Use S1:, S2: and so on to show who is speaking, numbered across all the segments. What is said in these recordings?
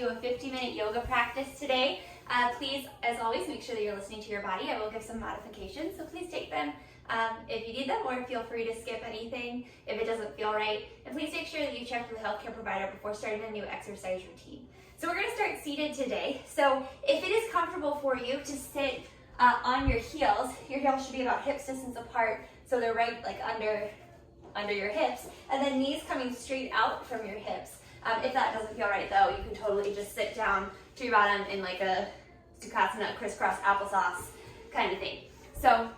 S1: do a 50-minute yoga practice today. Please, as always, make sure that you're listening to your body. I will give some modifications, so please take them if you need them, or feel free to skip anything if it doesn't feel right. And please make sure that you check with a healthcare provider before starting a new exercise routine. So we're going to start seated today. So if it is comfortable for you to sit on your heels should be about hips distance apart, so they're right like under your hips, and then knees coming straight out from your hips. If that doesn't feel right though, you can totally just sit down to your bottom in like a Sukhasana crisscross applesauce kind of thing. So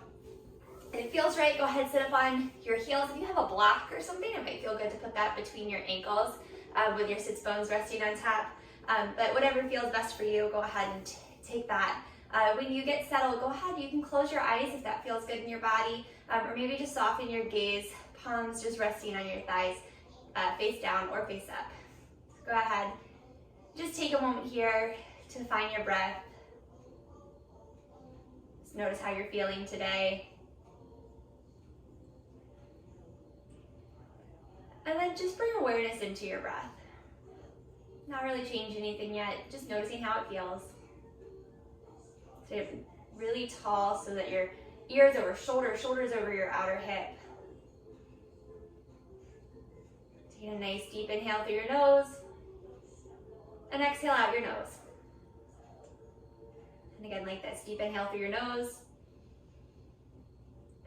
S1: if it feels right, go ahead, sit up on your heels. If you have a block or something, it might feel good to put that between your ankles with your sits bones resting on top. But whatever feels best for you, go ahead and take that. When you get settled, go ahead, you can close your eyes if that feels good in your body, or maybe just soften your gaze, palms just resting on your thighs, face down or face up. So go ahead, just take a moment here to find your breath. Just notice how you're feeling today. And then just bring awareness into your breath. Not really change anything yet, just noticing how it feels. Stay really tall so that your ears over shoulder, shoulders over your outer hip. Take a nice deep inhale through your nose, and exhale out your nose. And again, like this, deep inhale through your nose,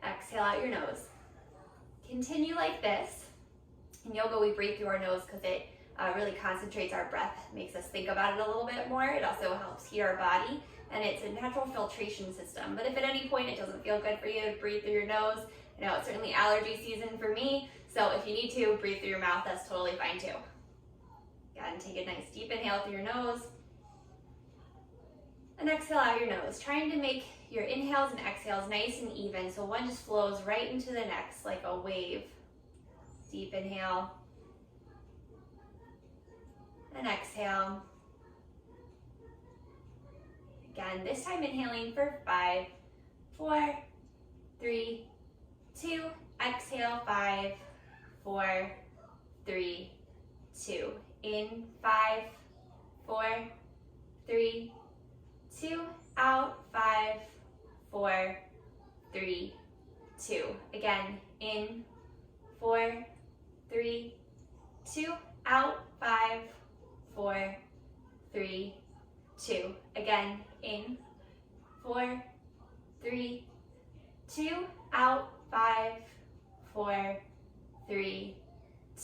S1: exhale out your nose. Continue like this. In yoga, we breathe through our nose because it really concentrates our breath, makes us think about it a little bit more. It also helps heat our body, and it's a natural filtration system. But if at any point it doesn't feel good for you to breathe through your nose, I know it's certainly allergy season for me, so if you need to, breathe through your mouth, that's totally fine too. Again, take a nice deep inhale through your nose, and exhale out your nose, trying to make your inhales and exhales nice and even, so one just flows right into the next like a wave. Deep inhale, and exhale. Again, this time inhaling for 5, 4, 3, 2, exhale, 5, 4, 3, 2. In 5, 4, 3, 2, out, 5, 4, 3, 2. Again, in 4, 3, 2, out, 5, 4, 3, 2. Again, in 4, 3, 2, out, 5, 4, 3,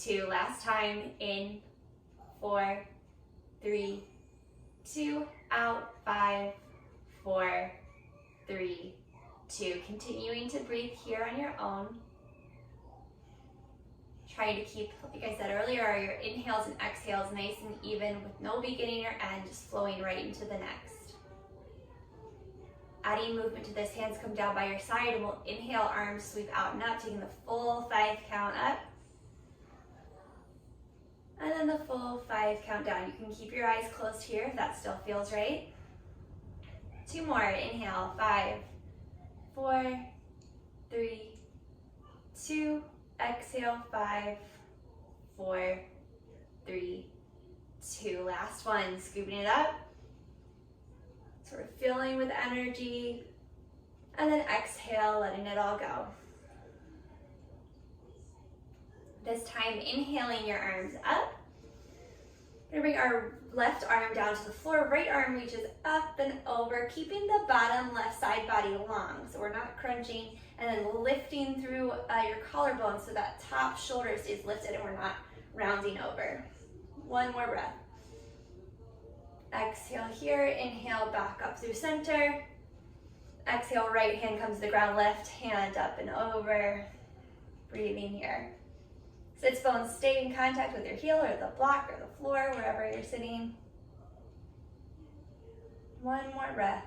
S1: 2. Last time, in 4, 3, 2, out, 5, 4, 3, 2. Continuing to breathe here on your own. Trying to keep, like I said earlier, your inhales and exhales nice and even with no beginning or end, just flowing right into the next. Adding movement to this, hands come down by your side, and we'll inhale, arms sweep out and up, taking the full 5 count up. And then the full 5 count down. You can keep your eyes closed here if that still feels right. 2 more, inhale, 5, 4, 3, 2, exhale, 5, 4, 3, 2. Last one, scooping it up, sort of filling with energy, and then exhale, letting it all go. This time, inhaling your arms up. We're gonna bring our left arm down to the floor, right arm reaches up and over, keeping the bottom left side body long, so we're not crunching, and then lifting through your collarbone so that top shoulder stays lifted and we're not rounding over. One more breath. Exhale here, inhale back up through center. Exhale, right hand comes to the ground, left hand up and over. Breathing here. Sits bones stay in contact with your heel or the block or the floor, wherever you're sitting. One more breath.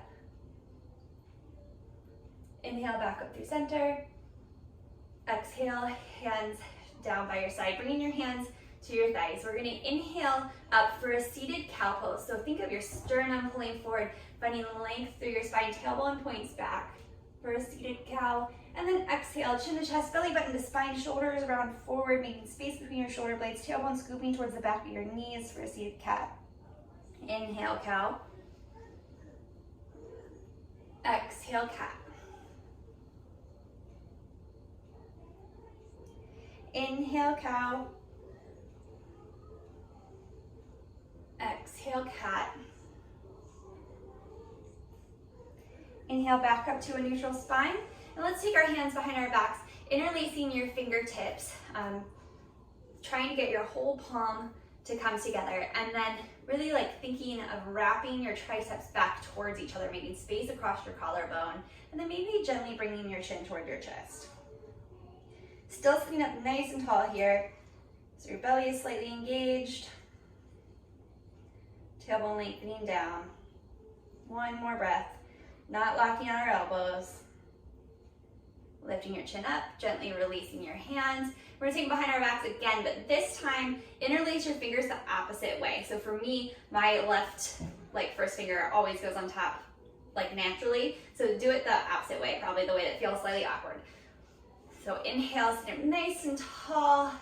S1: Inhale back up through center. Exhale, hands down by your side, bringing your hands to your thighs. We're gonna inhale up for a seated cow pose. So think of your sternum pulling forward, finding length through your spine, tailbone points back for a seated cow. And then exhale, chin to chest, belly button to spine, shoulders round forward, making space between your shoulder blades, tailbone scooping towards the back of your knees for a seated cat. Inhale, cow. Exhale, cat. Inhale, cow. Exhale, cat. Inhale, back up to a neutral spine. And let's take our hands behind our backs, interlacing your fingertips, trying to get your whole palm to come together. And then really like thinking of wrapping your triceps back towards each other, making space across your collarbone. And then maybe gently bringing your chin toward your chest. Still sitting up nice and tall here. So your belly is slightly engaged. Tailbone lengthening down. One more breath. Not locking on our elbows. Lifting your chin up, gently releasing your hands. We're gonna take them behind our backs again, but this time, interlace your fingers the opposite way. So for me, my left, first finger always goes on top, naturally. So do it the opposite way, probably the way that feels slightly awkward. So inhale, sit up nice and tall,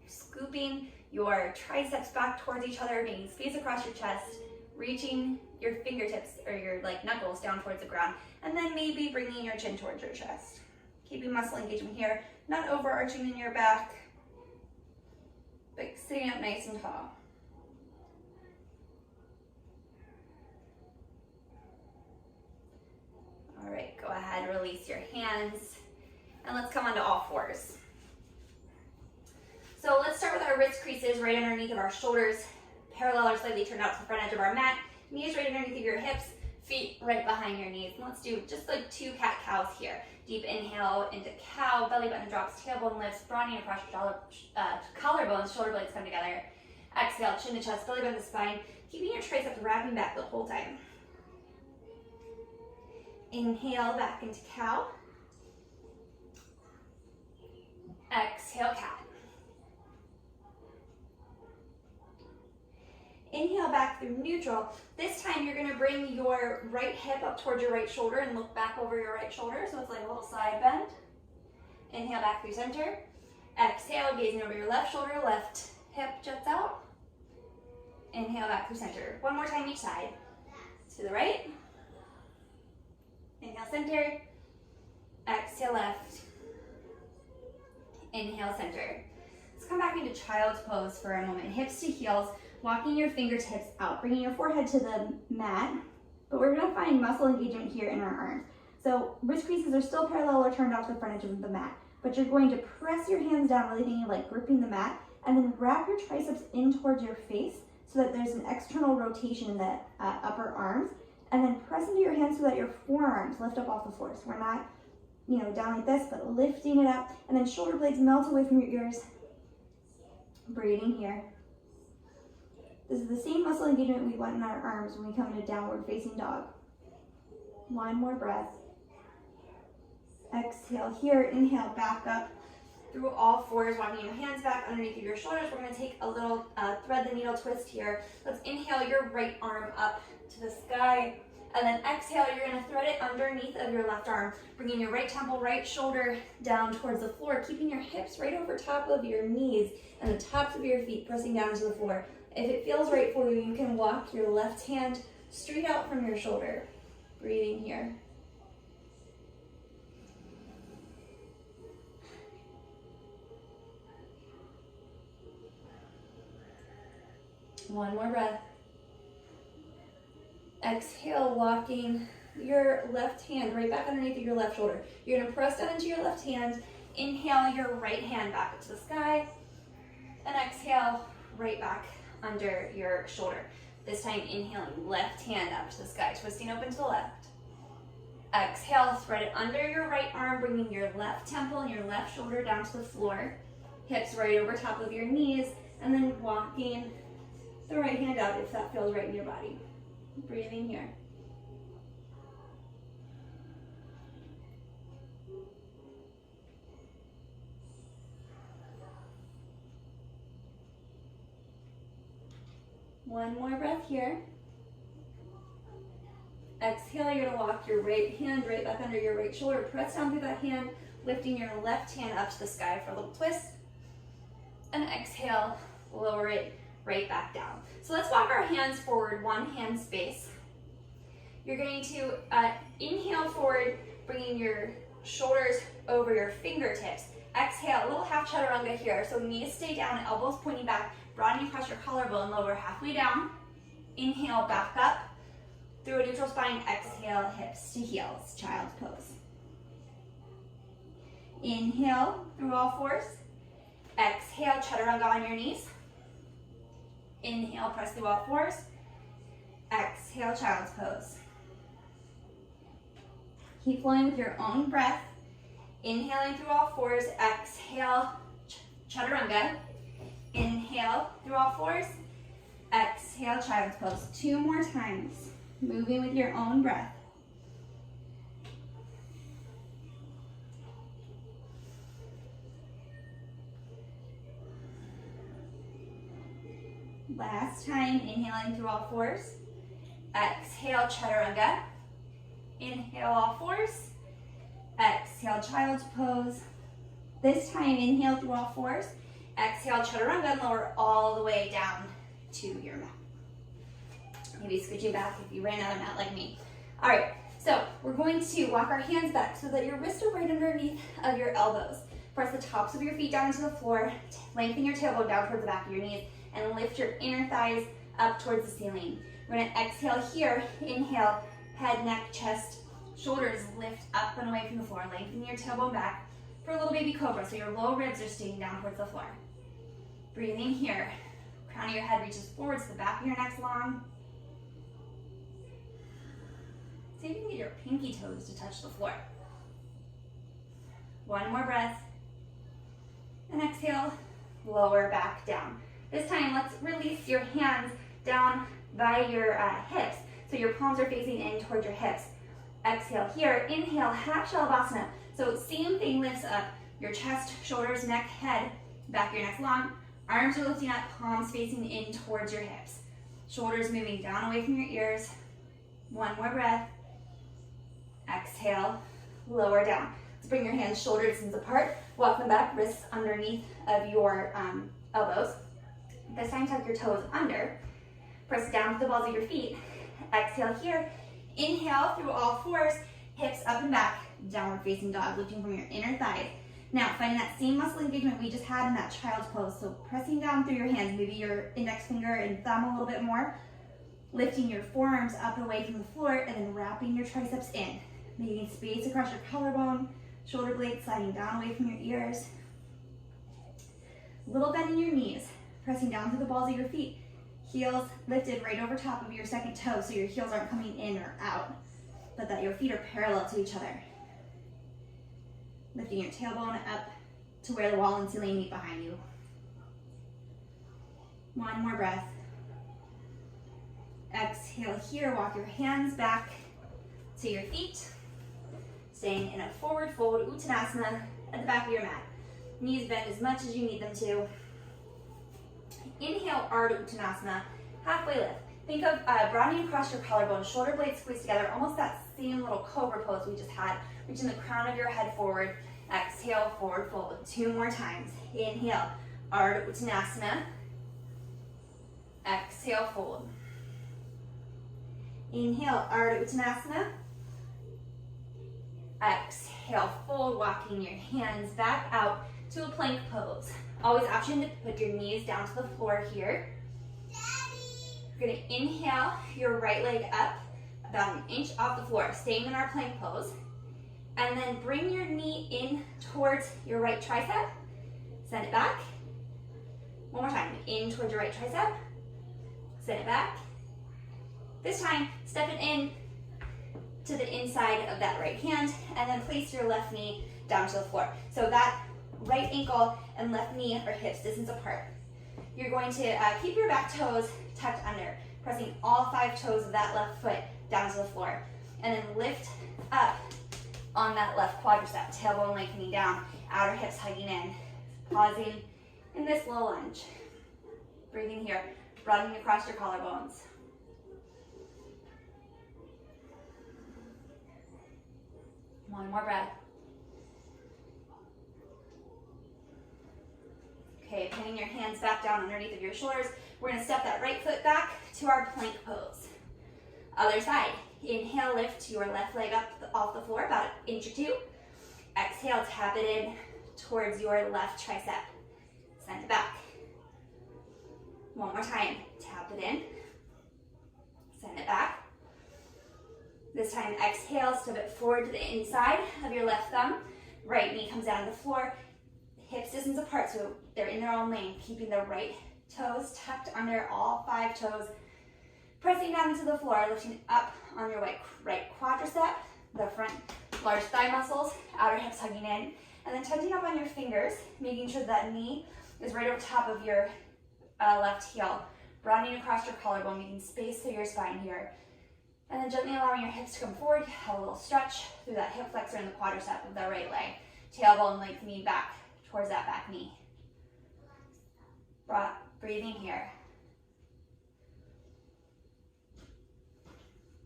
S1: scooping your triceps back towards each other, making space across your chest, reaching your fingertips or your knuckles down towards the ground, and then maybe bringing your chin towards your chest. Keeping muscle engagement here, not overarching in your back, but sitting up nice and tall. All right, go ahead, release your hands, and let's come onto all fours. So let's start with our wrist creases right underneath of our shoulders, parallel or slightly turned out to the front edge of our mat, knees right underneath of your hips, feet right behind your knees. And let's do just 2 cat-cows here. Deep inhale into cow, belly button drops, tailbone lifts, broadening across your collarbones, shoulder blades come together. Exhale, chin to chest, belly button to spine, keeping your triceps wrapping back the whole time. Inhale, back into cow. Exhale, cat. Inhale back through neutral. This time you're gonna bring your right hip up towards your right shoulder and look back over your right shoulder, so it's like a little side bend. Inhale back through center. Exhale, gazing over your left shoulder, left hip jets out. Inhale back through center. One more time each side. To the right. Inhale center. Exhale left. Inhale center. Let's come back into child's pose for a moment. Hips to heels. Walking your fingertips out, bringing your forehead to the mat, but we're gonna find muscle engagement here in our arms. So wrist creases are still parallel or turned out to the front edge of the mat, but you're going to press your hands down, really thinking like gripping the mat, and then wrap your triceps in towards your face so that there's an external rotation in the upper arms, and then press into your hands so that your forearms lift up off the floor. So we're not, down like this, but lifting it up, and then shoulder blades melt away from your ears. Breathing here. This is the same muscle engagement we want in our arms when we come into downward facing dog. One more breath. Exhale here, inhale back up through all fours, walking your hands back underneath of your shoulders. We're gonna take a little thread the needle twist here. Let's inhale your right arm up to the sky, and then exhale, you're gonna thread it underneath of your left arm, bringing your right temple, right shoulder down towards the floor, keeping your hips right over top of your knees and the tops of your feet pressing down to the floor. If it feels right for you, you can walk your left hand straight out from your shoulder. Breathing here. One more breath. Exhale, walking your left hand right back underneath your left shoulder. You're gonna press down into your left hand. Inhale your right hand back up to the sky. And exhale, right back under your shoulder. This time inhaling left hand up to the sky, twisting open to the left. Exhale, thread it under your right arm, bringing your left temple and your left shoulder down to the floor. Hips right over top of your knees, and then walking the right hand out if that feels right in your body. Breathing here. One more breath here. Exhale, you're gonna walk your right hand right back under your right shoulder. Press down through that hand, lifting your left hand up to the sky for a little twist. And exhale, lower it right back down. So let's walk our hands forward, one hand space. You're going to inhale forward, bringing your shoulders over your fingertips. Exhale, a little half chaturanga here. So knees stay down, elbows pointing back, broadening across your collarbone, lower halfway down. Inhale, back up through a neutral spine. Exhale, hips to heels, child's pose. Inhale through all fours. Exhale, chaturanga on your knees. Inhale, press through all fours. Exhale, child's pose. Keep flowing with your own breath. Inhaling through all fours. Exhale, chaturanga. Inhale through all fours. Exhale, child's pose. 2 more times. Moving with your own breath. Last time, inhaling through all fours. Exhale, chaturanga. Inhale, all fours. Exhale, child's pose. This time, inhale through all fours. Exhale, chaturanga, and lower all the way down to your mat. Maybe scooching back if you ran out of mat like me. All right, so we're going to walk our hands back so that your wrists are right underneath of your elbows. Press the tops of your feet down to the floor. Lengthen your tailbone down towards the back of your knees and lift your inner thighs up towards the ceiling. We're going to exhale here. Inhale, head, neck, chest, shoulders lift up and away from the floor. Lengthen your tailbone back for a little baby cobra, so your low ribs are staying down towards the floor. Breathing here. Crown of your head reaches forward so the back of your neck's long. See if you can get your pinky toes to touch the floor. One more breath. And exhale, lower back down. This time, let's release your hands down by your hips. So your palms are facing in towards your hips. Exhale here. Inhale, half shalabhasana. So same thing, lifts up your chest, shoulders, neck, head, back of your neck's long. Arms are lifting up, palms facing in towards your hips. Shoulders moving down away from your ears. One more breath. Exhale, lower down. Let's bring your hands shoulder distance apart. Walk them back, wrists underneath of your elbows. This time, tuck your toes under. Press down to the balls of your feet. Exhale here. Inhale through all fours, hips up and back, downward facing dog, lifting from your inner thighs. Now, finding that same muscle engagement we just had in that child's pose. So pressing down through your hands, maybe your index finger and thumb a little bit more. Lifting your forearms up and away from the floor, and then wrapping your triceps in. Making space across your collarbone, shoulder blades sliding down away from your ears. Little bend in your knees, pressing down through the balls of your feet. Heels lifted right over top of your second toe, so your heels aren't coming in or out, but that your feet are parallel to each other. Lifting your tailbone up to where the wall and ceiling meet behind you. One more breath. Exhale here, walk your hands back to your feet, staying in a forward fold Uttanasana at the back of your mat. Knees bend as much as you need them to. Inhale, Ardha Uttanasana, halfway lift. Think of broadening across your collarbone, shoulder blades squeezed together, almost that same little cobra pose we just had. Reaching the crown of your head forward. Exhale, forward fold. 2 more times. Inhale, Ardha Uttanasana. Exhale, fold. Inhale, Ardha Uttanasana. Exhale, fold, walking your hands back out to a plank pose. Always option to put your knees down to the floor here. You're going to inhale your right leg up about an inch off the floor, staying in our plank pose. And then bring your knee in towards your right tricep. Send it back. One more time, in towards your right tricep. Send it back. This time, step it in to the inside of that right hand, and then place your left knee down to the floor. So that right ankle and left knee are hips distance apart. You're going to keep your back toes tucked under, pressing all 5 toes of that left foot down to the floor, and then lift up on that left quadricep, tailbone lengthening down, outer hips hugging in, pausing in this low lunge. Breathing here, broadening across your collarbones. One more breath. Okay, pinning your hands back down underneath of your shoulders. We're gonna step that right foot back to our plank pose. Other side. Inhale, lift your left leg up off the floor, about an inch or two. Exhale, tap it in towards your left tricep. Send it back. One more time. Tap it in. Send it back. This time, exhale, step it forward to the inside of your left thumb. Right knee comes down to the floor. Hips distance apart, so they're in their own lane. Keeping the right toes tucked under all 5 toes. Pressing down into the floor, lifting up on your right quadricep, the front large thigh muscles, outer hips hugging in, and then touching up on your fingers, making sure that knee is right over top of your left heel, broadening across your collarbone, making space through your spine here. And then gently allowing your hips to come forward, have a little stretch through that hip flexor and the quadricep of the right leg. Tailbone lengthening back towards that back knee. Breathing here.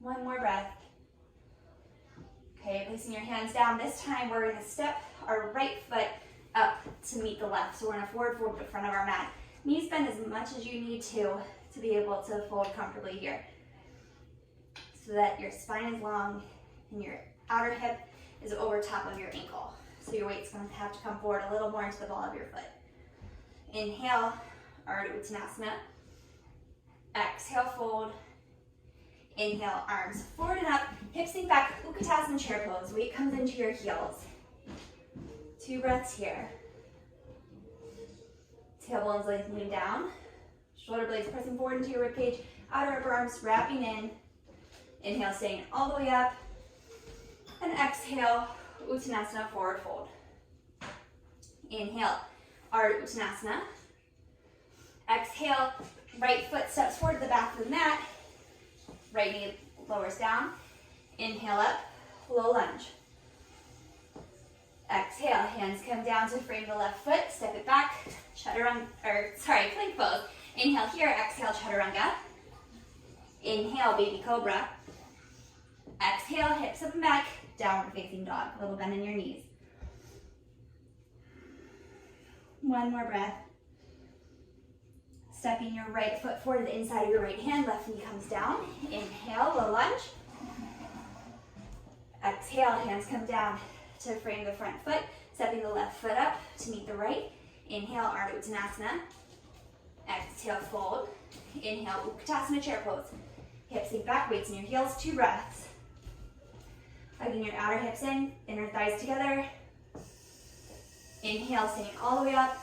S1: One more breath. Okay, placing your hands down. This time we're going to step our right foot up to meet the left. So we're going to forward fold to the front of our mat. Knees bend as much as you need to be able to fold comfortably here. So that your spine is long and your outer hip is over top of your ankle. So your weight's going to have to come forward a little more into the ball of your foot. Inhale, Ardha Uttanasana. Exhale, fold. Inhale, arms forward and up, hips sink back, Utkatasana chair pose. Weight comes into your heels. 2 breaths here. Tailbones lengthening down. Shoulder blades pressing forward into your ribcage. Outer upper arms wrapping in. Inhale, staying all the way up. And exhale, Uttanasana, forward fold. Inhale, Ardha Uttanasana. Exhale, right foot steps forward to the back of the mat. Right knee lowers down. Inhale up, low lunge. Exhale, hands come down to frame the left foot, step it back, plank pose. Inhale here, exhale, chaturanga. Inhale, baby cobra. Exhale, hips up and back, downward facing dog. A little bend in your knees. One more breath. Stepping your right foot forward to the inside of your right hand, left knee comes down. Inhale, low lunge. Exhale, hands come down to frame the front foot, stepping the left foot up to meet the right. Inhale, Ardha Uttanasana. Exhale, fold. Inhale, Utkatasana chair pose. Hips sink back, weights in your heels, 2 breaths. Hugging your outer hips in, inner thighs together. Inhale, staying all the way up.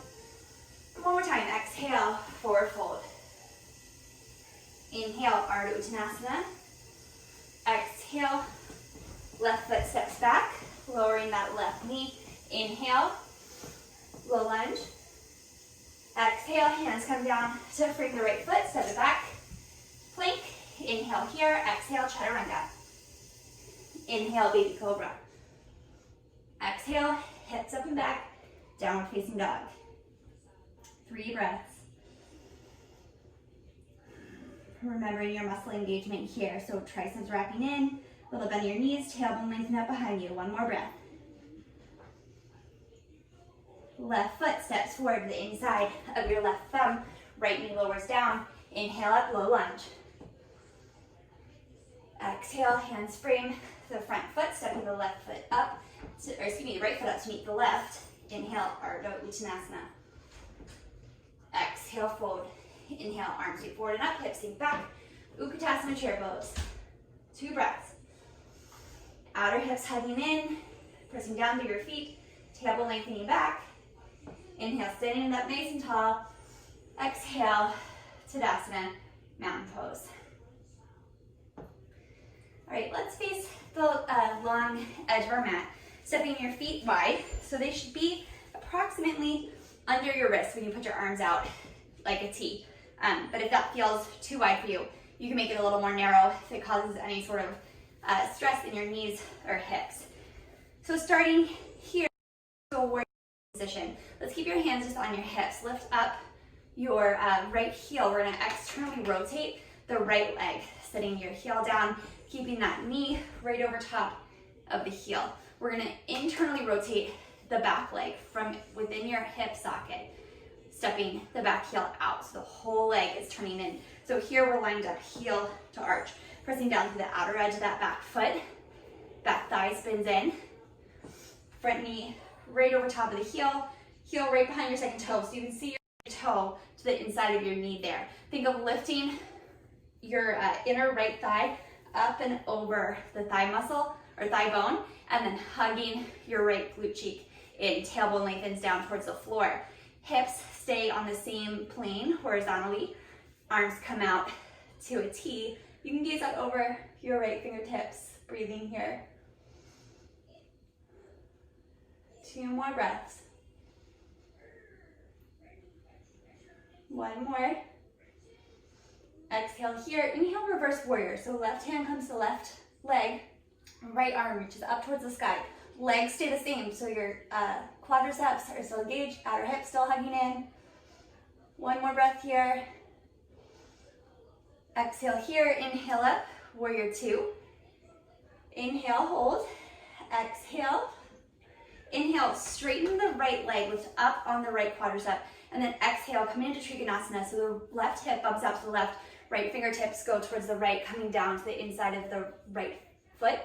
S1: One more time, exhale, forward fold. Inhale, Ardha Uttanasana. Exhale, left foot steps back, lowering that left knee. Inhale, low lunge. Exhale, hands come down to frame the right foot, step it back. Plank, inhale here, exhale, chaturanga. Inhale, baby cobra. Exhale, hips up and back, downward facing dog. 3 breaths. Remembering your muscle engagement here. So triceps wrapping in, little bend in your knees, tailbone lengthen up behind you. 1 more breath. Left foot steps forward to the inside of your left thumb. Right knee lowers down. Inhale up, low lunge. Exhale, hands frame the front foot, stepping the left foot up, right foot up to meet the left. Inhale, Ardha Uttanasana. Exhale, fold. Inhale, arms sweep forward and up, hips sink back. Utkatasana chair pose. 2 breaths. Outer hips hugging in, pressing down through your feet, tailbone lengthening back. Inhale, standing up nice and tall. Exhale, Tadasana, mountain pose. All right, let's face the long edge of our mat. Stepping your feet wide, so they should be approximately under your wrists when you put your arms out like a T. But if that feels too wide for you, you can make it a little more narrow if it causes any sort of stress in your knees or hips. So starting here, to a warrior position. Let's keep your hands just on your hips. Lift up your right heel. We're gonna externally rotate the right leg, setting your heel down, keeping that knee right over top of the heel. We're gonna internally rotate the back leg from within your hip socket. stepping the back heel out. So the whole leg is turning in. So here we're lined up heel to arch, pressing down to the outer edge of that back foot. Back thigh spins in. Front knee right over top of the heel. Heel right behind your second toe. So you can see your toe to the inside of your knee there. Think of lifting your inner right thigh up and over the thigh muscle or thigh bone, and then hugging your right glute cheek in. Tailbone lengthens down towards the floor. Hips stay on the same plane horizontally. Arms come out to a T. You can gaze out over your right fingertips, breathing here. 2 more breaths. 1 more. Exhale here. Inhale, reverse warrior. So left hand comes to left leg, right arm reaches up towards the sky. Legs stay the same, so your quadriceps are still engaged, outer hip still hugging in. 1 more breath here. Exhale here, inhale up, warrior 2. Inhale, hold. Exhale. Inhale, straighten the right leg, lift up on the right quadricep, and then exhale, coming into Trikonasana. So the left hip bumps out to the left, right fingertips go towards the right, coming down to the inside of the right foot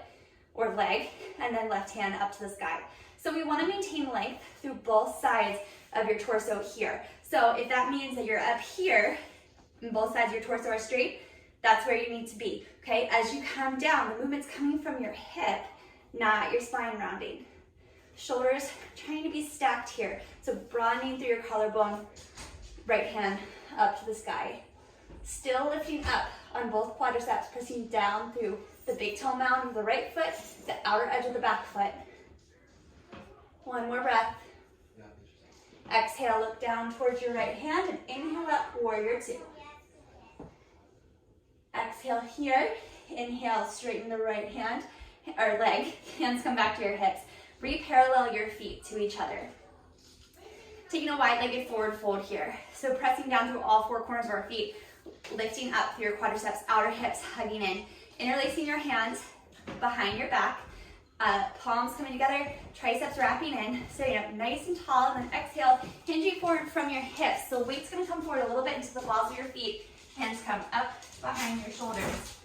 S1: or leg, and then left hand up to the sky. So we want to maintain length through both sides of your torso here. So if that means that you're up here and both sides of your torso are straight, that's where you need to be, okay? As you come down, the movement's coming from your hip, not your spine rounding. Shoulders trying to be stacked here. So broadening through your collarbone, right hand up to the sky. Still lifting up on both quadriceps, pressing down through the big toe mound of the right foot, the outer edge of the back foot. 1 more breath. Exhale, look down towards your right hand and inhale up, warrior 2. Exhale here. Inhale, straighten the right hand or leg. Hands come back to your hips. Re-parallel your feet to each other. Taking a wide-legged forward fold here. So pressing down through all 4 corners of our feet, lifting up through your quadriceps, outer hips hugging in. Interlacing your hands behind your back. Palms coming together, triceps wrapping in. Sitting up nice and tall, and then exhale, hinging forward from your hips. So weight's gonna come forward a little bit into the balls of your feet. Hands come up behind your shoulders.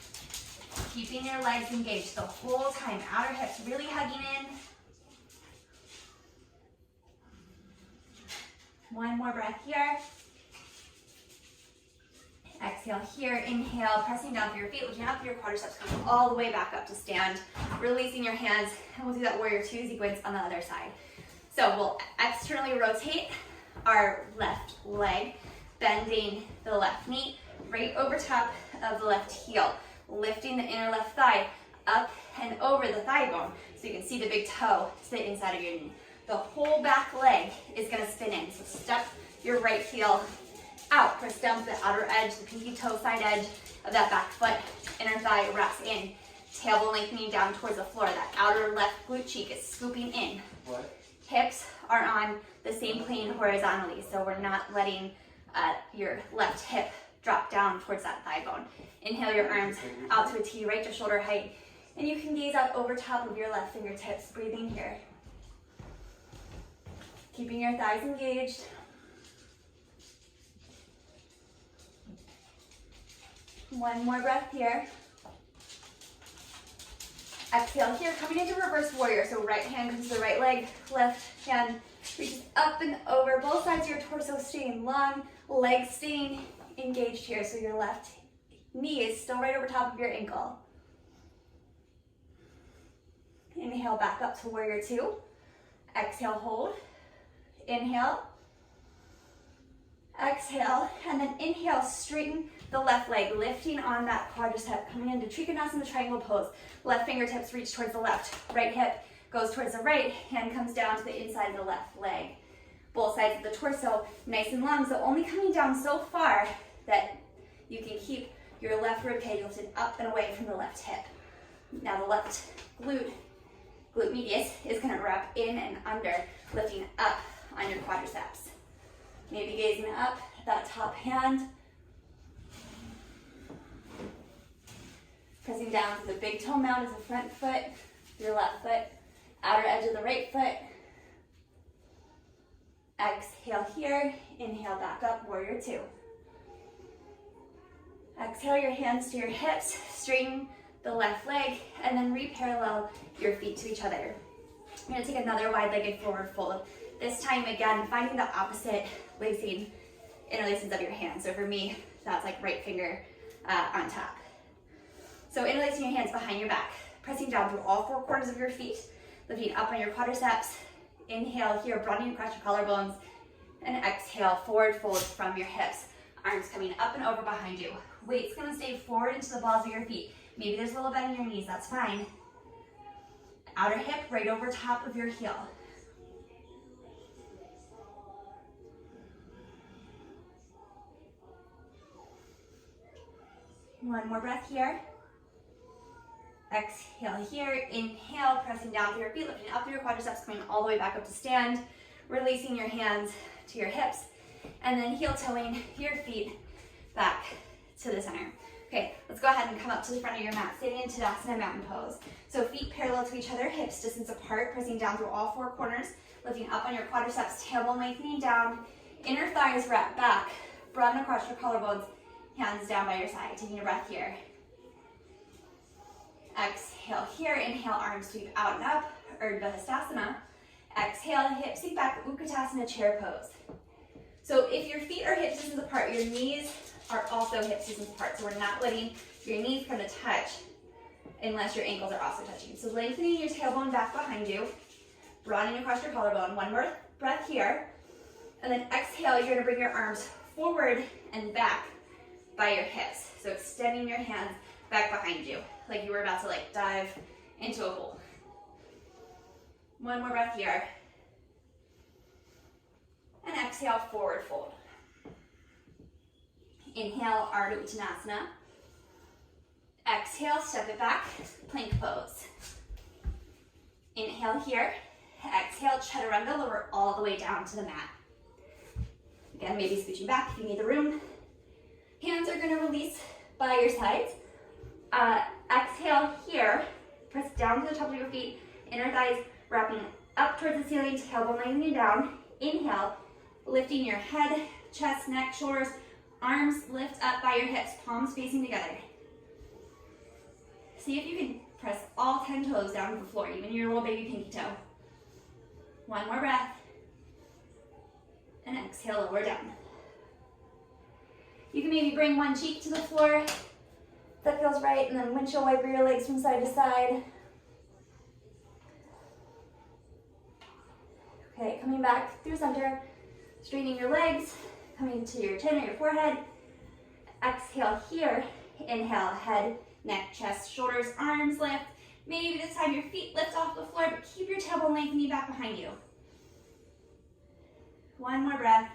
S1: Keeping your legs engaged the whole time. Outer hips really hugging in. 1 more breath here. Exhale here, inhale, pressing down through your feet, looking out through your quadriceps, coming all the way back up to stand. Releasing your hands, and we'll do that warrior 2 sequence on the other side. So we'll externally rotate our left leg, bending the left knee right over top of the left heel, lifting the inner left thigh up and over the thigh bone so you can see the big toe to the inside of your knee. The whole back leg is gonna spin in, so step your right heel out, press down to the outer edge, the pinky toe side edge of that back foot, inner thigh wraps in, tailbone lengthening down towards the floor, that outer left glute cheek is scooping in.
S2: What?
S1: Hips are on the same plane horizontally, so we're not letting your left hip drop down towards that thigh bone. Inhale your arms out to a T, right to shoulder height, and you can gaze out over top of your left fingertips, breathing here. Keeping your thighs engaged. One more breath here. Exhale here, coming into reverse warrior. So right hand comes to the right leg, left hand reaches up and over. Both sides of your torso staying long, legs staying engaged here. So your left knee is still right over top of your ankle. Inhale back up to warrior 2. Exhale, hold. Inhale. Exhale, and then inhale, straighten the left leg, lifting on that quadricep, coming into Trikonasana triangle pose. Left fingertips reach towards the left, right hip goes towards the right, hand comes down to the inside of the left leg. Both sides of the torso nice and long, so only coming down so far that you can keep your left rib cage lifted up and away from the left hip. Now the left glute medius is gonna wrap in and under, lifting up on your quadriceps. Maybe gazing up at that top hand. Pressing down to the big toe mound as the front foot, your left foot, outer edge of the right foot. Exhale here, inhale back up, warrior two. Exhale your hands to your hips, straighten the left leg, and then re-parallel your feet to each other. You're gonna take another wide-legged forward fold. This time, again, finding the opposite lacing, interlacings of your hands. So for me, that's like right finger on top. So interlacing your hands behind your back, pressing down through all four corners of your feet, lifting up on your quadriceps. Inhale here, broadening across your collarbones, and exhale, forward fold from your hips. Arms coming up and over behind you. Weight's gonna stay forward into the balls of your feet. Maybe there's a little bend in your knees, that's fine. Outer hip right over top of your heel. One more breath here. Exhale here, inhale, pressing down through your feet, lifting up through your quadriceps, coming all the way back up to stand, releasing your hands to your hips, and then heel toeing your feet back to the center. Okay, let's go ahead and come up to the front of your mat, sitting in Tadasana Mountain Pose. So feet parallel to each other, hips distance apart, pressing down through all four corners, lifting up on your quadriceps, tailbone lengthening down, inner thighs wrap back, broaden across your collarbones, hands down by your side. Taking a breath here. Exhale here, inhale, arms sweep out and up, Urdhva Hastasana. Exhale, hips sink back, Utkatasana, chair pose. So if your feet are hip distance apart, your knees are also hip distance apart. So we're not letting your knees kind of touch unless your ankles are also touching. So lengthening your tailbone back behind you, broadening across your collarbone. One more breath here. And then exhale, you're gonna bring your arms forward and back by your hips. So extending your hands back behind you, like you were about to like dive into a pool. One more breath here. And exhale, forward fold. Inhale, Ardha Uttanasana. Exhale, step it back, plank pose. Inhale here. Exhale, Chaturanga, lower all the way down to the mat. Again, maybe scooching back if you need the room. Hands are gonna release by your sides. Exhale here, press down to the top of your feet, inner thighs wrapping up towards the ceiling, tailbone lengthening down. Inhale, lifting your head, chest, neck, shoulders, arms lift up by your hips, palms facing together. See if you can press all 10 toes down to the floor, even your little baby pinky toe. One more breath. And exhale, lower down. You can maybe bring one cheek to the floor if that feels right, and then windshield wiper your legs from side to side. Okay, coming back through center, straightening your legs, coming to your chin or your forehead. Exhale here, inhale, head, neck, chest, shoulders, arms lift. Maybe this time your feet lift off the floor, but keep your tailbone lengthening back behind you. One more breath.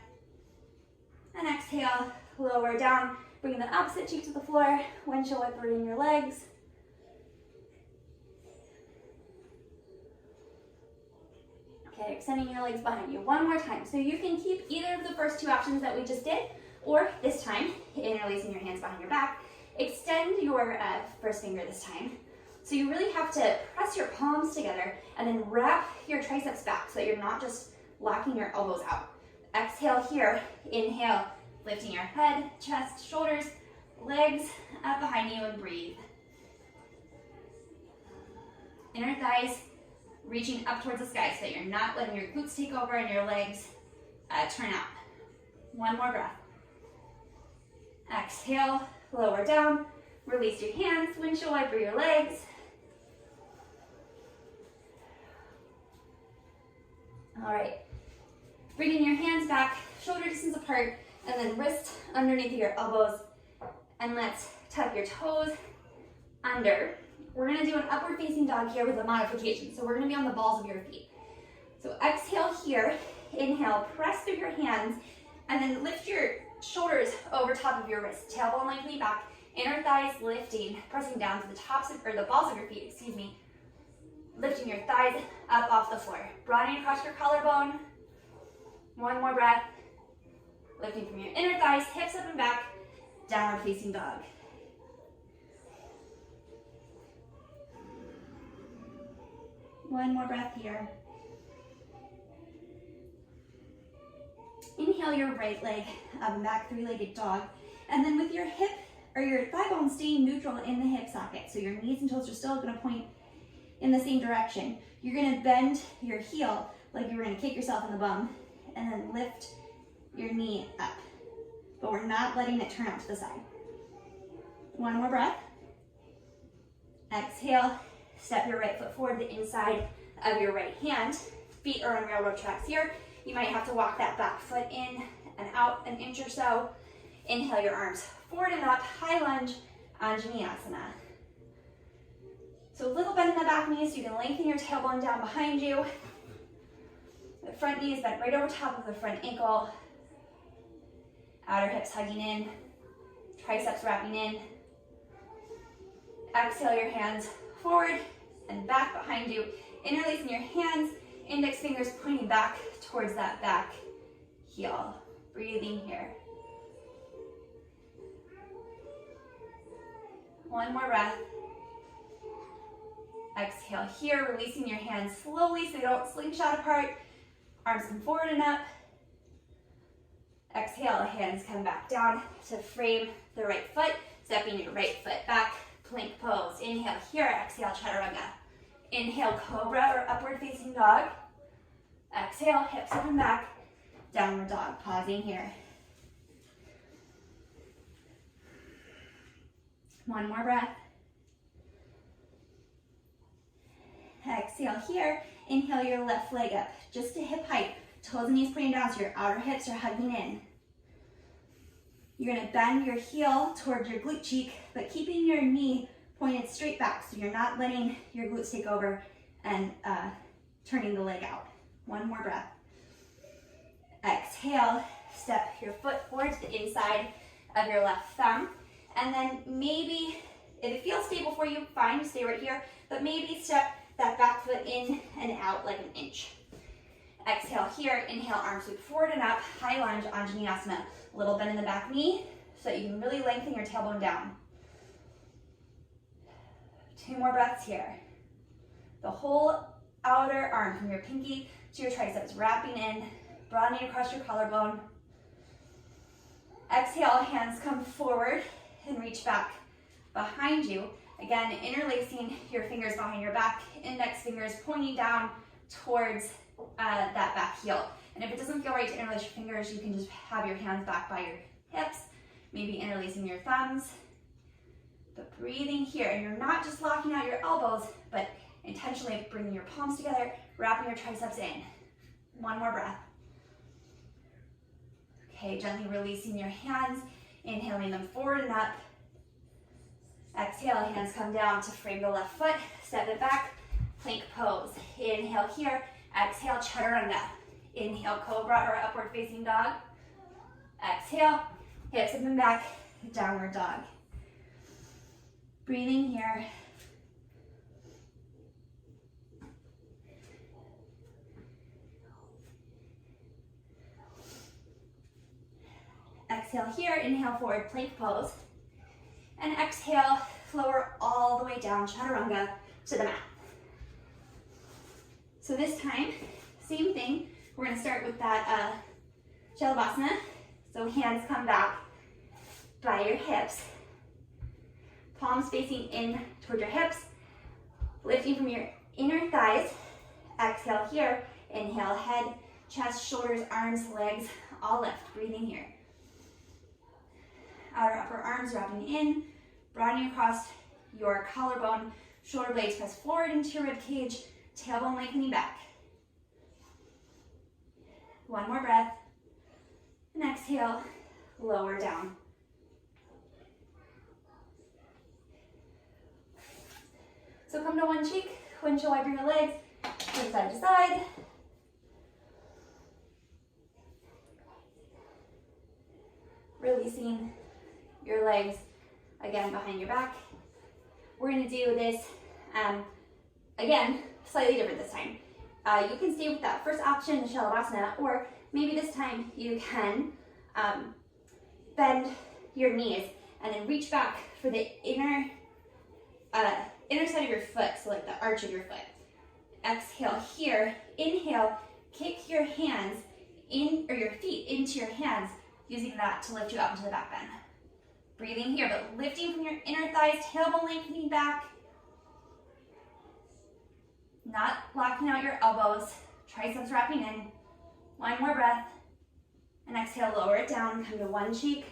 S1: And exhale, lower down, bringing the opposite cheek to the floor, windshield wipering your legs. Okay, extending your legs behind you. One more time. So you can keep either of the first two options that we just did, or this time, interlacing your hands behind your back. Extend your first finger this time. So you really have to press your palms together and then wrap your triceps back so that you're not just locking your elbows out. Exhale here, inhale, lifting your head, chest, shoulders, legs up behind you, and breathe. Inner thighs reaching up towards the sky so that you're not letting your glutes take over and your legs turn out. One more breath. Exhale, lower down, release your hands, windshield wiper your legs. All right, bringing your hands back, shoulder distance apart, and then wrist underneath your elbows, and let's tuck your toes under. We're gonna do an upward facing dog here with a modification. So we're gonna be on the balls of your feet. So exhale here, inhale, press through your hands, and then lift your shoulders over top of your wrist. Tailbone lengthening back, inner thighs lifting, pressing down to the tops of, or the balls of your feet, excuse me. Lifting your thighs up off the floor. Broadening across your collarbone. One more breath. Lifting from your inner thighs, hips up and back, downward facing dog. One more breath here. inhale your right leg up and back, three-legged dog. And then with your hip or your thigh bone staying neutral in the hip socket, so your knees and toes are still gonna point in the same direction. You're gonna bend your heel like you were gonna kick yourself in the bum, and then lift your knee up. But we're not letting it turn out to the side. One more breath. Exhale, step your right foot forward, the inside of your right hand. Feet are on railroad tracks here. You might have to walk that back foot in and out an inch or so. Inhale your arms forward and up, high lunge, Anjaneyasana. So a little bend in the back knee so you can lengthen your tailbone down behind you. The front knee is bent right over top of the front ankle. Outer hips hugging in, triceps wrapping in. Exhale your hands forward and back behind you. Interlacing your hands, index fingers pointing back towards that back heel. Breathing here. One more breath. Exhale here, releasing your hands slowly so they don't slingshot apart. Arms come forward and up. Exhale, hands come back down to frame the right foot, stepping your right foot back, plank pose. Inhale here, exhale, chaturanga. Inhale, cobra or upward facing dog. Exhale, hips up and back, downward dog. Pausing here. One more breath. Exhale here, inhale your left leg up, just to hip height. Toes and knees pointing down so your outer hips are hugging in. You're gonna bend your heel towards your glute cheek, but keeping your knee pointed straight back so you're not letting your glutes take over and turning the leg out. One more breath. Exhale, step your foot forward to the inside of your left thumb. And then maybe, if it feels stable for you, fine, you stay right here, but maybe step that back foot in and out like an inch. Exhale here, inhale, arms sweep forward and up, high lunge, Anjaneyasana. A little bend in the back knee so that you can really lengthen your tailbone down. 2 more breaths here. The whole outer arm from your pinky to your triceps wrapping in, broadening across your collarbone. Exhale, hands come forward and reach back behind you. Again, interlacing your fingers behind your back, index fingers pointing down towards that back heel. And if it doesn't feel right to interlace your fingers, you can just have your hands back by your hips, maybe interlacing your thumbs. But breathing here, and you're not just locking out your elbows, but intentionally bringing your palms together, wrapping your triceps in. One more breath. Okay, gently releasing your hands, inhaling them forward and up. Exhale, hands come down to frame the left foot, step it back, plank pose. Inhale here, exhale, chaturanga. Inhale, cobra or upward facing dog. Exhale, hips up and back, downward dog. Breathing here. Exhale here, inhale forward plank pose. And exhale, lower all the way down, chaturanga, to the mat. So this time, same thing. We're gonna start with that Shalabhasana. So hands come back by your hips. Palms facing in toward your hips. Lifting from your inner thighs. Exhale here. Inhale, head, chest, shoulders, arms, legs, all lift. Breathing here. Outer upper arms wrapping in, broadening across your collarbone, shoulder blades press forward into your rib cage, tailbone lengthening back. One more breath, and exhale, lower down. So come to one cheek, windshield wiper your legs, from side to side. Releasing your legs again behind your back. We're gonna do this, again, slightly different this time. You can stay with that first option, the Shalabhasana, or maybe this time you can bend your knees and then reach back for the inner side of your foot, so like the arch of your foot. Exhale here, inhale, kick your hands your feet into your hands, using that to lift you up into the back bend. Breathing here, but lifting from your inner thighs, tailbone lengthening back. Not locking out your elbows, triceps wrapping in. One more breath. And exhale, lower it down, come to one cheek.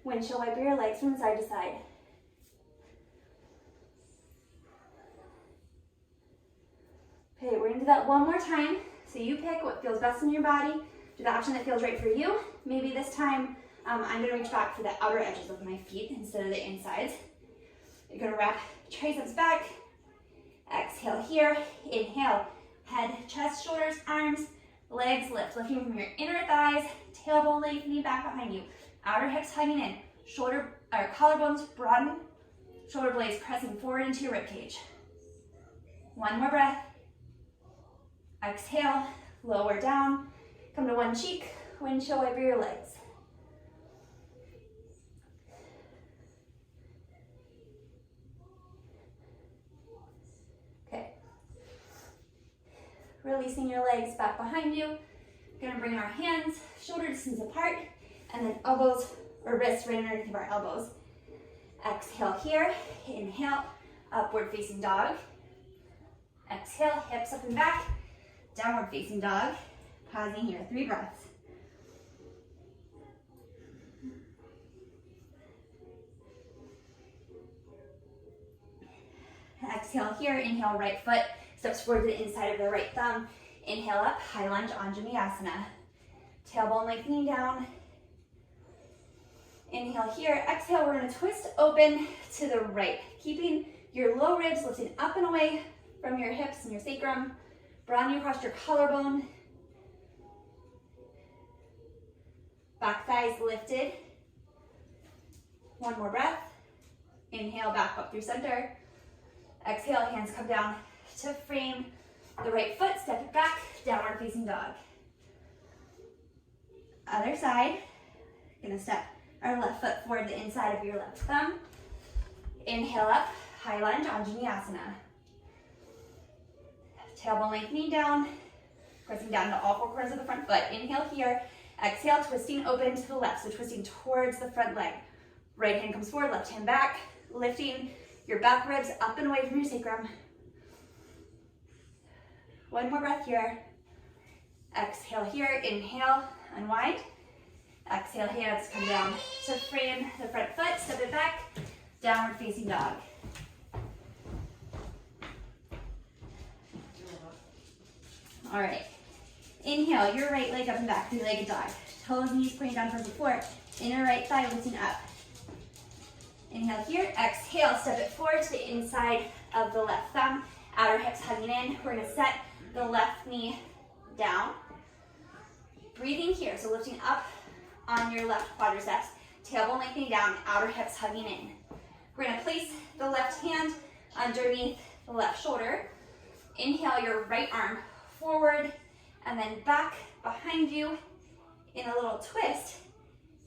S1: Windshield wiper your legs from side to side. Okay, we're gonna do that one more time. So you pick what feels best in your body. Do the option that feels right for you. Maybe this time, I'm gonna reach back for the outer edges of my feet instead of the insides. You're gonna wrap triceps back. Exhale here, inhale. Head, chest, shoulders, arms, legs lift. Lifting from your inner thighs, tailbone lengthening back behind you. Outer hips hugging in. Collarbones broaden. Shoulder blades pressing forward into your ribcage. One more breath. Exhale, lower down. Come to one cheek, windshield wiper your legs. Okay. Releasing your legs back behind you. We're gonna bring our hands shoulder distance apart, and then elbows or wrists right underneath of our elbows. Exhale here, inhale, upward facing dog. Exhale, hips up and back, downward facing dog. Pausing here, 3 breaths. Exhale here, inhale, right foot steps forward to the inside of the right thumb. Inhale up, high lunge, Anjaneyasana. Tailbone lengthening down. Inhale here, exhale, we're gonna twist open to the right, keeping your low ribs lifting up and away from your hips and your sacrum. Broadening across your collarbone. Back thighs lifted. One more breath. Inhale, back up through center. Exhale, hands come down to frame the right foot, step it back, downward facing dog. Other side, gonna step our left foot forward the inside of your left thumb. Inhale up, high lunge, Anjaneyasana. Tailbone lengthening down, pressing down to all 4 corners of the front foot. Inhale here, exhale, twisting open to the left, so twisting towards the front leg. Right hand comes forward, left hand back, lifting your back ribs up and away from your sacrum. One more breath here. Exhale here, inhale, unwind. Exhale, hands come down to frame the front foot, step it back, downward facing dog. All right, inhale, your right leg up and back, 3-legged dog. Toes, knees pointing down towards the floor. Inner right thigh lifting up. Inhale here, exhale, step it forward to the inside of the left thumb. Outer hips hugging in. We're gonna set the left knee down. Breathing here, so lifting up on your left quadriceps. Tailbone lengthening down, outer hips hugging in. We're gonna place the left hand underneath the left shoulder. Inhale your right arm forward and then back behind you in a little twist,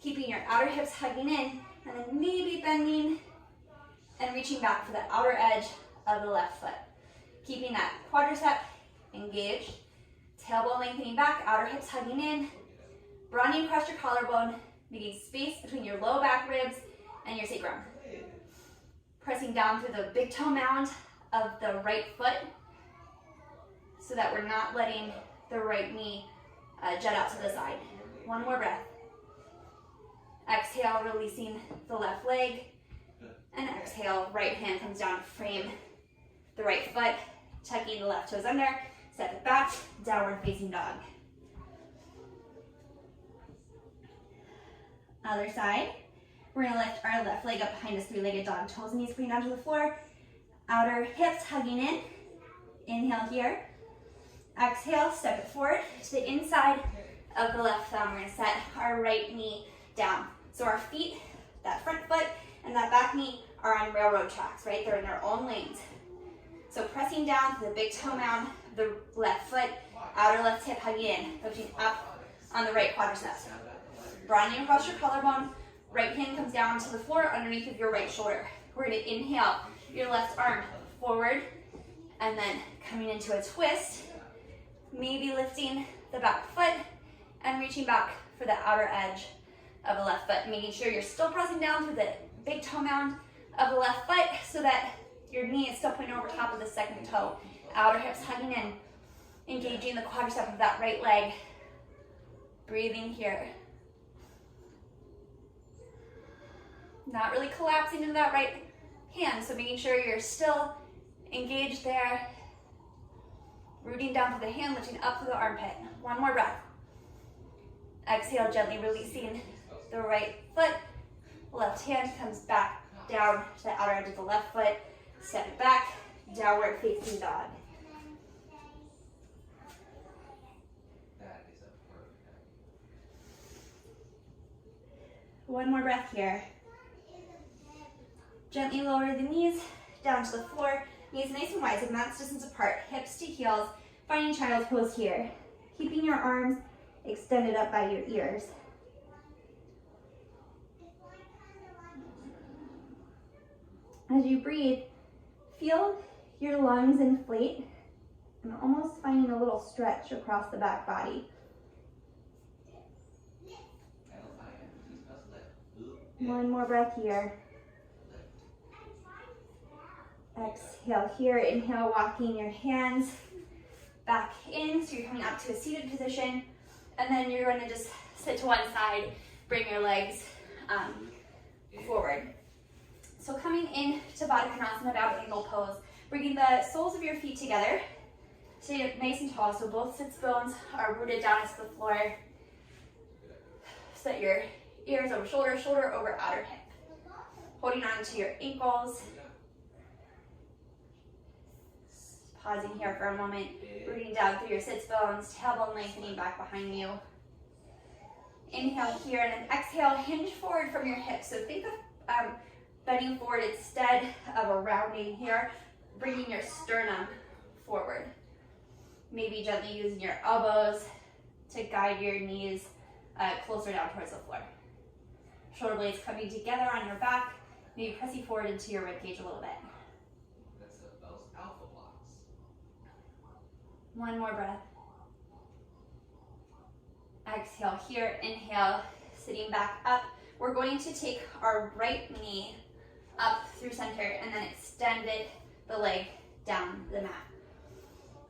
S1: keeping your outer hips hugging in, and then maybe bending and reaching back for the outer edge of the left foot. Keeping that quadricep engaged, tailbone lengthening back, outer hips hugging in, broadening across your collarbone, making space between your low back ribs and your sacrum. Pressing down through the big toe mound of the right foot, so that we're not letting the right knee jet out to the side. One more breath. Exhale, releasing the left leg. And exhale, right hand comes down to frame the right foot, tucking the left toes under, step it back, downward facing dog. Other side. We're gonna lift our left leg up behind us, 3-legged dog. Toes and knees pointing down to the floor. Outer hips hugging in. Inhale here. Exhale, step it forward to the inside of the left thumb. We're gonna set our right knee down. So our feet, that front foot, and that back knee are on railroad tracks, right? They're in their own lanes. So pressing down to the big toe mound, the left foot, outer left hip hugging in, lifting up on the right quadriceps. Broadening across your collarbone, right hand comes down to the floor underneath of your right shoulder. We're gonna inhale your left arm forward, and then coming into a twist, maybe lifting the back foot and reaching back for the outer edge of the left foot, making sure you're still pressing down through the big toe mound of the left foot so that your knee is still pointing over top of the second toe. Outer hips hugging in, engaging the quadricep of that right leg. Breathing here. Not really collapsing into that right hand, so making sure you're still engaged there. Rooting down through the hand, lifting up through the armpit. One more breath. Exhale, gently releasing the right foot. Left hand comes back down to the outer edge of the left foot. Step it back, downward facing dog. One more breath here. Gently lower the knees down to the floor. Knees nice and wide, so max distance apart. Hips to heels. Finding child's pose here. Keeping your arms extended up by your ears. As you breathe, feel your lungs inflate and almost finding a little stretch across the back body. One more breath here. Exhale here. Inhale, walking your hands back in. So you're coming up to a seated position. And then you're going to just sit to one side, bring your legs forward. So coming into Baddha Konasana, down angle pose, bringing the soles of your feet together, so you're nice and tall, so both sits bones are rooted down into the floor. Set your ears over shoulder, shoulder over outer hip. Holding on to your ankles. Pausing here for a moment, rooting down through your sits bones, tailbone lengthening back behind you. Inhale here, and then exhale, hinge forward from your hips. So think of bending forward instead of a rounding here, bringing your sternum forward. Maybe gently using your elbows to guide your knees closer down towards the floor. Shoulder blades coming together on your back, maybe pressing forward into your ribcage a little bit.
S2: That's those alpha blocks.
S1: One more breath. Exhale here, inhale, sitting back up. We're going to take our right knee up through center and then extend the leg down the mat.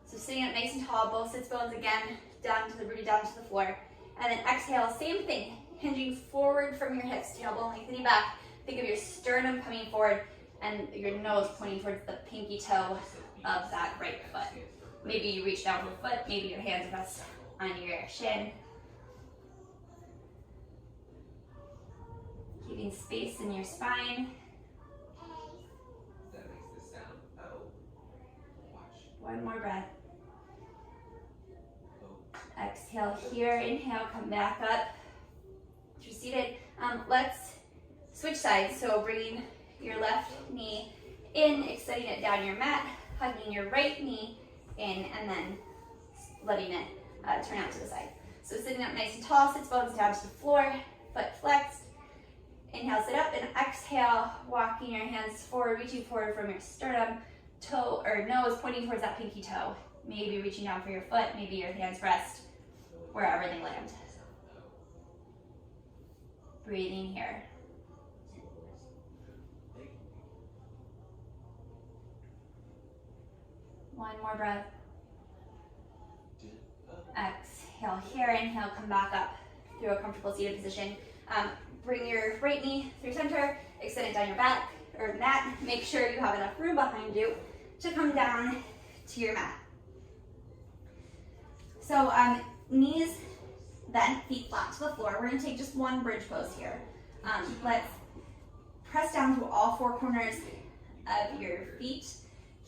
S1: So sitting up nice and tall, both sits bones again, rooted down to the floor. And then exhale, same thing, hinging forward from your hips, tailbone lengthening back. Think of your sternum coming forward and your nose pointing towards the pinky toe of that right foot. Maybe you reach down with the foot, maybe your hands rest on your shin. Keeping space in your spine.
S2: That makes this sound. Oh. Watch.
S1: One more breath.
S2: Oh.
S1: Exhale here, inhale, come back up. You're seated. Let's switch sides. So bringing your left knee in, extending it down your mat, hugging your right knee in, and then letting it turn out to the side. So sitting up nice and tall, sits bones down to the floor, foot flexed. Inhale, sit up, and exhale, walking your hands forward, reaching forward from your sternum, toe or nose pointing towards that pinky toe. Maybe reaching down for your foot, maybe your hands rest wherever they land. Breathing here. One more breath. Exhale here, inhale, come back up through a comfortable seated position. Bring your right knee through center, extend it down your back or mat. Make sure you have enough room behind you to come down to your mat. So knees bent, feet flat to the floor. We're gonna take just one bridge pose here. Let's press down to all four corners of your feet.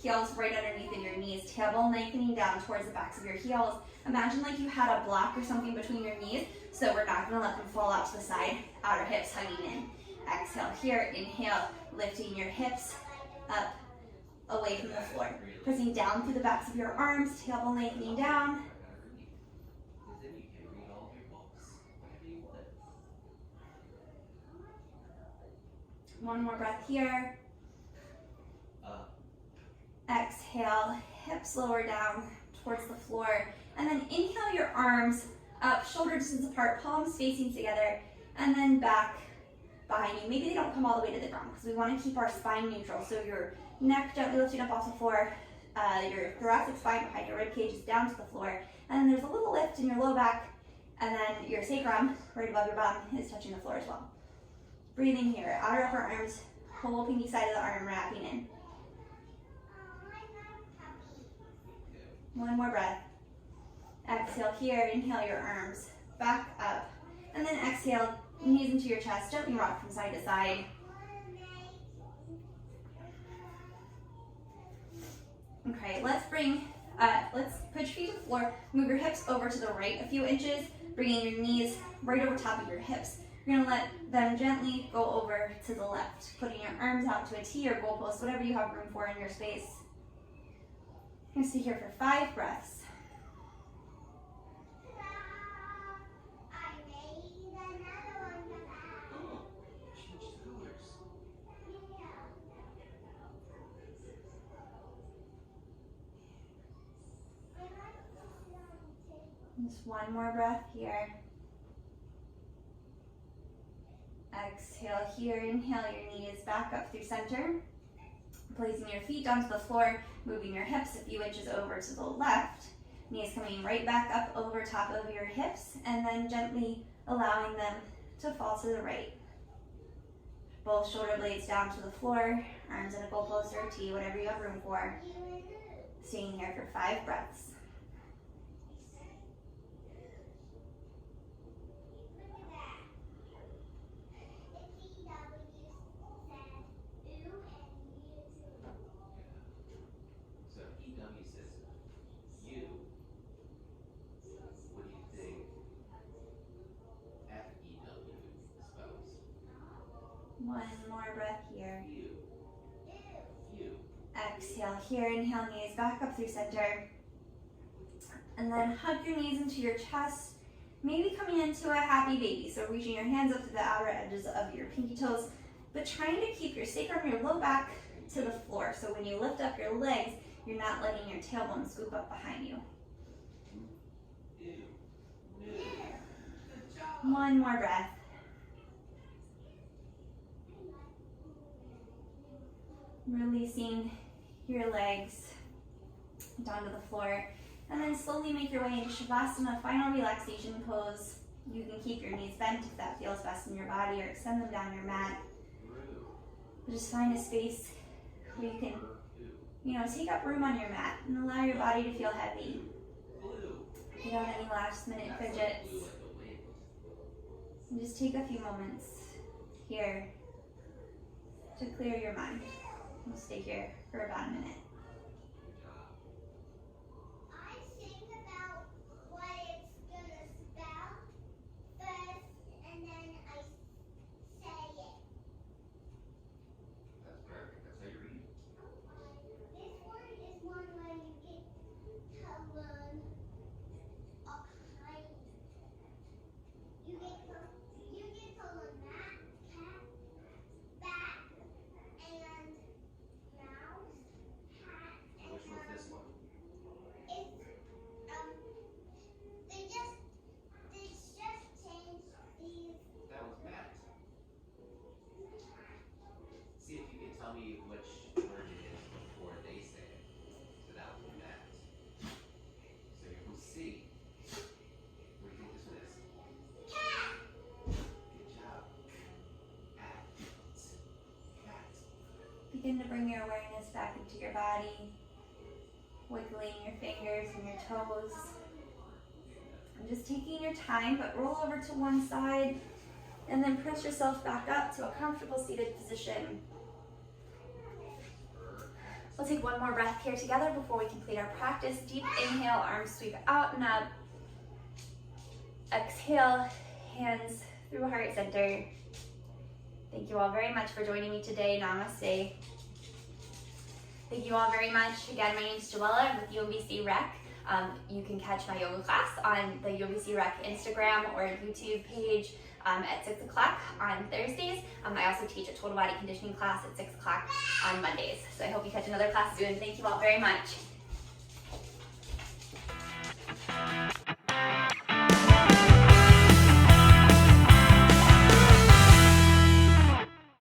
S1: Heels right underneath in your knees, tailbone lengthening down towards the backs of your heels. Imagine like you had a block or something between your knees, so we're not gonna let them fall out to the side. Outer hips hugging in. Exhale here, inhale, lifting your hips up away from the floor. Pressing down through the backs of your arms, tailbone lengthening down. One more breath here. Exhale, hips lower down towards the floor. And then inhale your arms up, shoulder distance apart, palms facing together, and then back behind you. Maybe they don't come all the way to the ground because we want to keep our spine neutral. So your neck gently lifting up off the floor, your thoracic spine behind your rib cage is down to the floor, and then there's a little lift in your low back, and then your sacrum, right above your bum, is touching the floor as well. Breathing here, outer upper arms, whole pinky side of the arm wrapping in. One more breath. Exhale here, inhale your arms back up, and then exhale, knees into your chest, gently rock from side to side. Okay, let's put your feet to the floor, move your hips over to the right a few inches, bringing your knees right over top of your hips. You're gonna let them gently go over to the left, putting your arms out to a T or goalpost, whatever you have room for in your space. You're gonna stay here for 5 breaths. Just one more breath here. Exhale here, inhale your knees back up through center. Placing your feet onto the floor, moving your hips a few inches over to the left. Knees coming right back up over top of your hips, and then gently allowing them to fall to the right. Both shoulder blades down to the floor, arms in a goalpost or a T, whatever you have room for. Staying here for 5 breaths. One more breath here. Exhale here, inhale, knees back up through center. And then hug your knees into your chest, maybe coming into a happy baby. So reaching your hands up to the outer edges of your pinky toes, but trying to keep your sacrum, your low back to the floor. So when you lift up your legs, you're not letting your tailbone scoop up behind you. One more breath. Releasing your legs down to the floor, and then slowly make your way into Shavasana, final relaxation pose. You can keep your knees bent if that feels best in your body, or extend them down your mat. Just find a space where you can, take up room on your mat and allow your body to feel heavy. Without any last minute fidgets. And just take a few moments here to clear your mind. We'll stay here for about a minute.
S3: I think about what it's gonna spell first, and then I say it.
S2: That's perfect. That's how you read.
S3: This one is one where you get to learn a kind. You get to learn that, cat, bat, and mouse, cat, and
S2: Which one's this one?
S3: it's they just changed these.
S2: That one's Matt. See if you can tell me which word it is before they say it. So that one's Matt. So you're from C. What do you think this one is?
S3: Cat.
S2: Good job. At. Cat.
S1: Begin to bring your awareness back into your body, wiggling your fingers and your toes. And just taking your time, but roll over to one side and then press yourself back up to a comfortable seated position. We'll take one more breath here together before we complete our practice. Deep inhale, arms sweep out and up. Exhale, hands through heart center. Thank you all very much for joining me today. Namaste. Thank you all very much. Again, my name is Joella. I'm with UMBC Rec. You can catch my yoga class on the UMBC Rec Instagram or YouTube page at 6 o'clock on Thursdays. I also teach a total body conditioning class at 6 o'clock on Mondays. So I hope you catch another class soon. Thank you all very much.